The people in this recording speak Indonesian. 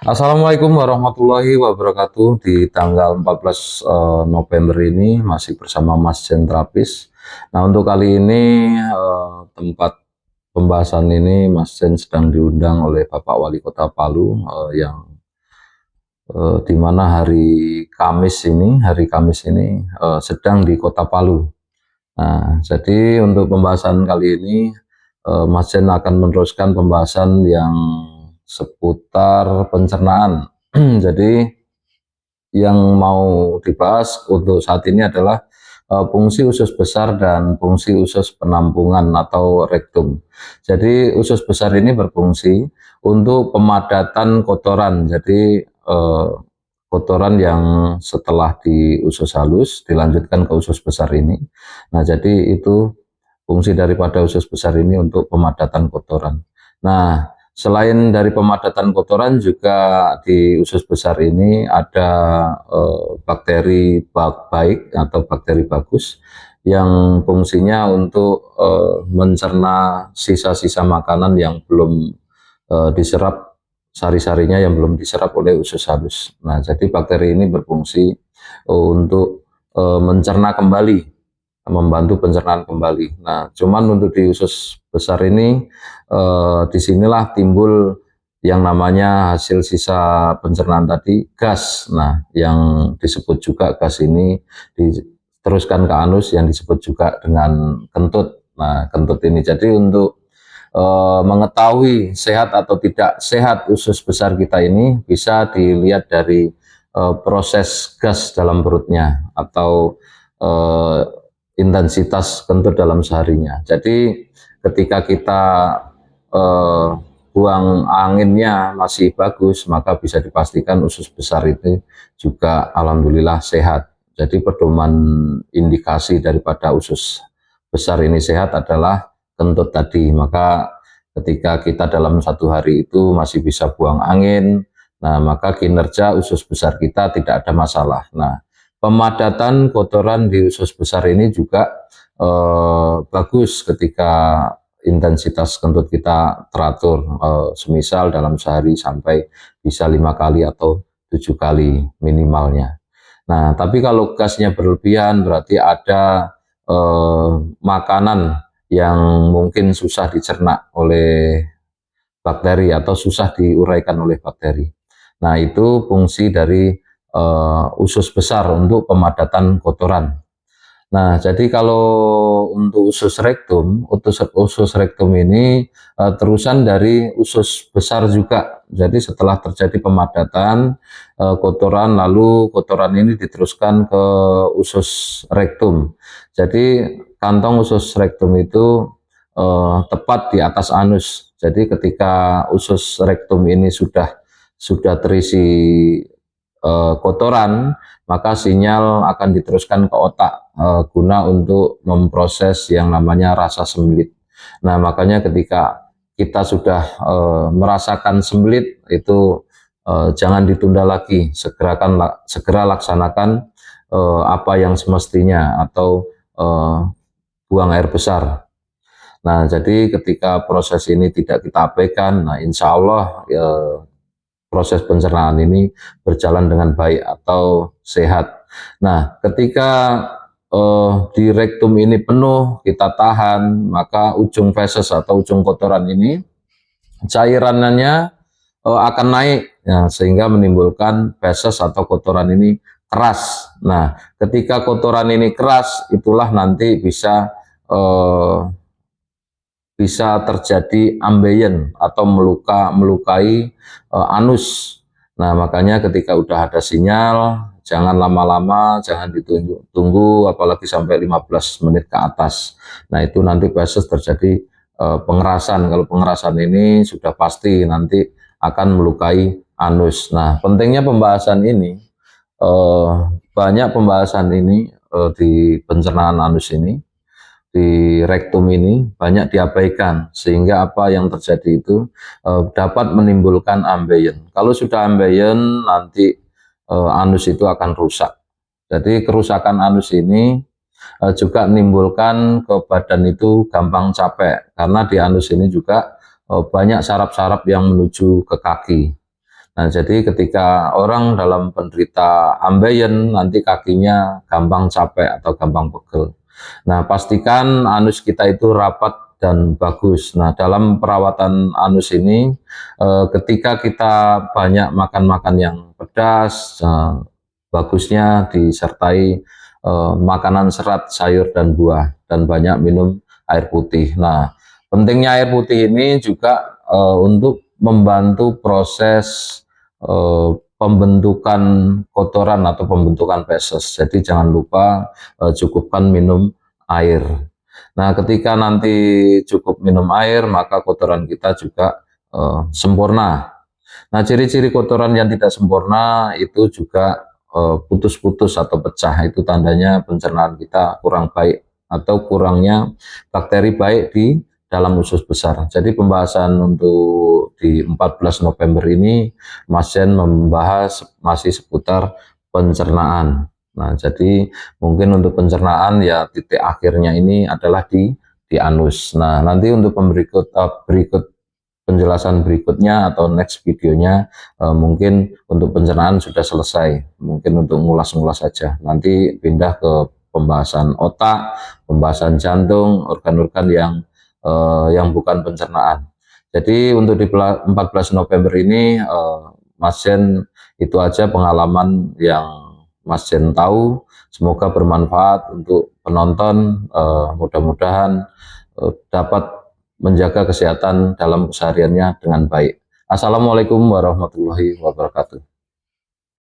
Assalamualaikum warahmatullahi wabarakatuh. Di tanggal 14 November ini masih bersama Mas Jen Trapis. Nah, untuk kali ini tempat pembahasan ini Mas Jen sedang diundang oleh Bapak Wali Kota Palu yang di mana hari Kamis ini sedang di Kota Palu. Nah, jadi untuk pembahasan kali ini Mas Jen akan meneruskan pembahasan yang seputar pencernaan. Jadi yang mau dibahas untuk saat ini adalah fungsi usus besar dan fungsi usus penampungan atau rektum. Jadi usus besar ini berfungsi untuk pemadatan kotoran. Jadi kotoran yang setelah di usus halus dilanjutkan ke usus besar ini. Nah, jadi itu fungsi daripada usus besar ini untuk pemadatan kotoran. Nah, selain dari pemadatan kotoran juga di usus besar ini ada bakteri baik atau bakteri bagus yang fungsinya untuk mencerna sisa-sisa makanan yang belum diserap, sari-sarinya yang belum diserap oleh usus halus. Nah, jadi bakteri ini berfungsi untuk mencerna kembali, membantu pencernaan kembali. Nah, cuman untuk di usus besar ini disinilah timbul yang namanya hasil sisa pencernaan tadi, gas. Nah, yang disebut juga gas ini diteruskan ke anus yang disebut juga dengan kentut. Nah, kentut ini jadi untuk mengetahui sehat atau tidak sehat usus besar kita ini bisa dilihat dari proses gas dalam perutnya atau intensitas kentut dalam seharinya. Jadi ketika kita eh, buang anginnya masih bagus, maka bisa dipastikan usus besar itu juga alhamdulillah sehat. Jadi pedoman indikasi daripada usus besar ini sehat adalah kentut tadi. Maka ketika kita dalam satu hari itu masih bisa buang angin, nah maka kinerja usus besar kita tidak ada masalah. Nah, pemadatan kotoran di usus besar ini juga bagus ketika intensitas kentut kita teratur, semisal dalam sehari sampai bisa 5 kali atau 7 kali minimalnya. Nah, tapi kalau gasnya berlebihan berarti ada makanan yang mungkin susah dicerna oleh bakteri atau susah diuraikan oleh bakteri. Nah, itu fungsi dari usus besar untuk pemadatan kotoran. Nah, jadi kalau untuk usus rektum ini terusan dari usus besar juga. Jadi setelah terjadi pemadatan kotoran, lalu kotoran ini diteruskan ke usus rektum. Jadi kantong usus rektum itu tepat di atas anus. Jadi ketika usus rektum ini sudah terisi kotoran, maka sinyal akan diteruskan ke otak guna untuk memproses yang namanya rasa sembelit. Nah, makanya ketika kita sudah merasakan sembelit itu jangan ditunda lagi, segera laksanakan apa yang semestinya atau buang air besar. Nah, jadi ketika proses ini tidak kita abaikan, nah insya Allah proses pencernaan ini berjalan dengan baik atau sehat. Nah, ketika di rektum ini penuh, kita tahan, maka ujung feses atau ujung kotoran ini cairannya akan naik, ya, sehingga menimbulkan feses atau kotoran ini keras. Nah, ketika kotoran ini keras, itulah nanti bisa terjadi ambeien atau melukai anus. Nah, makanya ketika udah ada sinyal, jangan lama-lama, jangan ditunggu, apalagi sampai 15 menit ke atas. Nah, itu nanti feses terjadi pengerasan. Kalau pengerasan ini sudah pasti nanti akan melukai anus. Nah, pentingnya pembahasan ini, banyak pembahasan ini di pencernaan anus ini, di rektum ini banyak diabaikan, sehingga apa yang terjadi itu dapat menimbulkan ambeien. Kalau sudah ambeien nanti anus itu akan rusak. Jadi kerusakan anus ini juga menimbulkan ke badan itu gampang capek, karena di anus ini juga banyak saraf-saraf yang menuju ke kaki. Nah, jadi ketika orang dalam penderita ambeien, nanti kakinya gampang capek atau gampang pegel. Nah, pastikan anus kita itu rapat dan bagus. Nah, dalam perawatan anus ini, ketika kita banyak makan-makan yang pedas, bagusnya disertai makanan serat, sayur dan buah, dan banyak minum air putih. Nah, pentingnya air putih ini juga untuk membantu proses pembentukan kotoran atau pembentukan feses. Jadi jangan lupa cukupkan minum air. Nah, ketika nanti cukup minum air, maka kotoran kita juga sempurna. Nah, ciri-ciri kotoran yang tidak sempurna itu juga putus-putus atau pecah. Itu tandanya pencernaan kita kurang baik atau kurangnya bakteri baik di dalam usus besar. Jadi pembahasan untuk di 14 November ini, Mas Jen membahas masih seputar pencernaan. Nah, jadi mungkin untuk pencernaan ya titik akhirnya ini adalah di anus. Nah, nanti untuk berikut penjelasan berikutnya atau next videonya mungkin untuk pencernaan sudah selesai. Mungkin untuk ngulas-ngulas saja. Nanti pindah ke pembahasan otak, pembahasan jantung, organ-organ yang bukan pencernaan. Jadi untuk di 14 November ini Mas Jen itu aja pengalaman yang Mas Jen tahu. Semoga bermanfaat untuk penonton. Mudah-mudahan dapat menjaga kesehatan dalam kesehariannya dengan baik. Assalamualaikum warahmatullahi wabarakatuh.